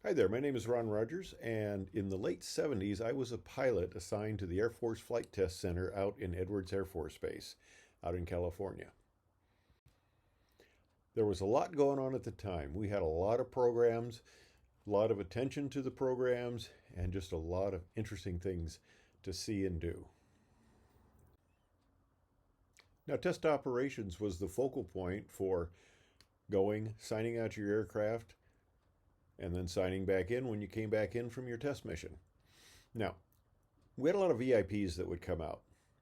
Hi there, my name is Ron Rogers, and in the late 70s, I was a pilot assigned to the Air Force Flight Test Center out in Edwards Air Force Base, out in California. There was a lot going on at the time. We had a lot of programs, a lot of attention to the programs, and just a lot of interesting things to see and do. Now, test operations was the focal point for going, signing out your aircraft, and then signing back in when you came back in from your test mission. Now, we had a lot of VIPs that would come out.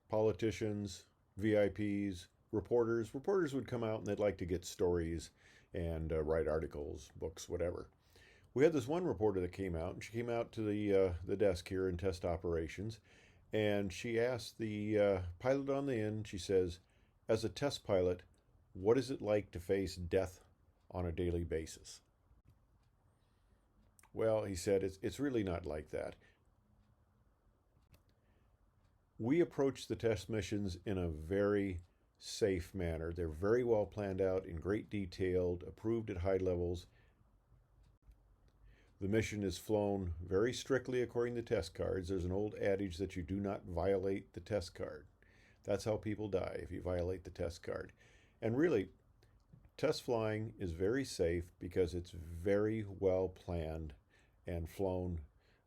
Politicians, VIPs, reporters. Reporters would come out and they'd like to get stories and write articles, books, whatever. We had this one reporter that came out, and she came out to the desk here in test operations, and she asked the pilot on the end, she says, as a test pilot, what is it like to face death on a daily basis? Well, he said, it's really not like that. We approach the test missions in a very safe manner. They're very well planned out, in great detail, approved at high levels. The mission is flown very strictly according to test cards. There's an old adage that you do not violate the test card. That's how people die, if you violate the test card. And really, test flying is very safe because it's very well planned and flown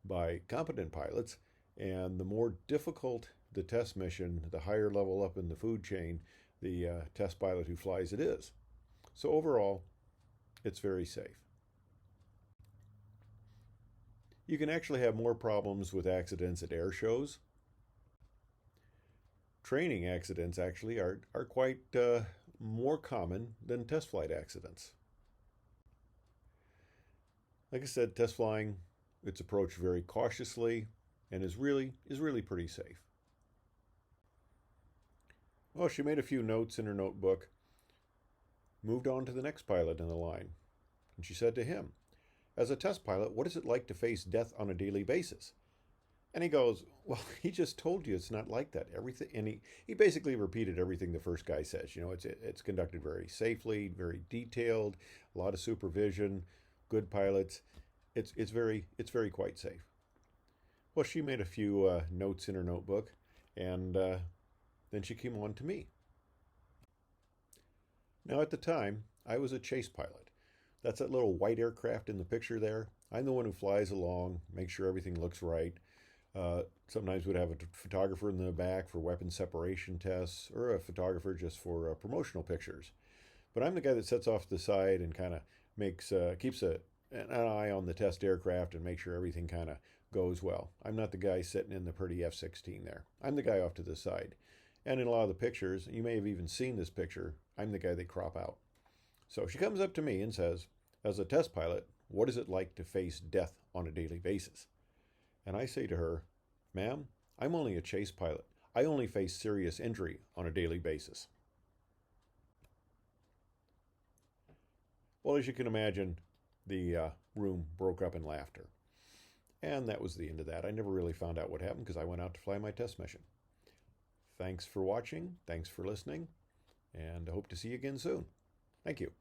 by competent pilots. And the more difficult the test mission, the higher level up in the food chain the test pilot who flies it is. So overall, it's very safe. You can actually have more problems with accidents at air shows. Training accidents actually are quite more common than test flight accidents. Like I said, test flying, it's approached very cautiously and is really pretty safe. Well, she made a few notes in her notebook, moved on to the next pilot in the line, and she said to him, as a test pilot, what is it like to face death on a daily basis? And he goes, well, he just told you it's not like that. Everything, and he basically repeated everything the first guy says. You know, it's conducted very safely, very detailed, a lot of supervision, good pilots. It's very quite safe. Well, she made a few notes in her notebook, and then she came on to me. Now, at the time, I was a chase pilot. That's that little white aircraft in the picture there. I'm the one who flies along, makes sure everything looks right. Sometimes we'd have a photographer in the back for weapon separation tests, or a photographer just for promotional pictures. But I'm the guy that sits off to the side and kind of keeps an eye on the test aircraft and makes sure everything kind of goes well. I'm not the guy sitting in the pretty F-16 there. I'm the guy off to the side. And in a lot of the pictures, you may have even seen this picture, I'm the guy they crop out. So she comes up to me and says, as a test pilot, what is it like to face death on a daily basis? And I say to her, ma'am, I'm only a chase pilot. I only face serious injury on a daily basis. Well, as you can imagine, the room broke up in laughter. And that was the end of that. I never really found out what happened because I went out to fly my test mission. Thanks for watching. Thanks for listening. And I hope to see you again soon. Thank you.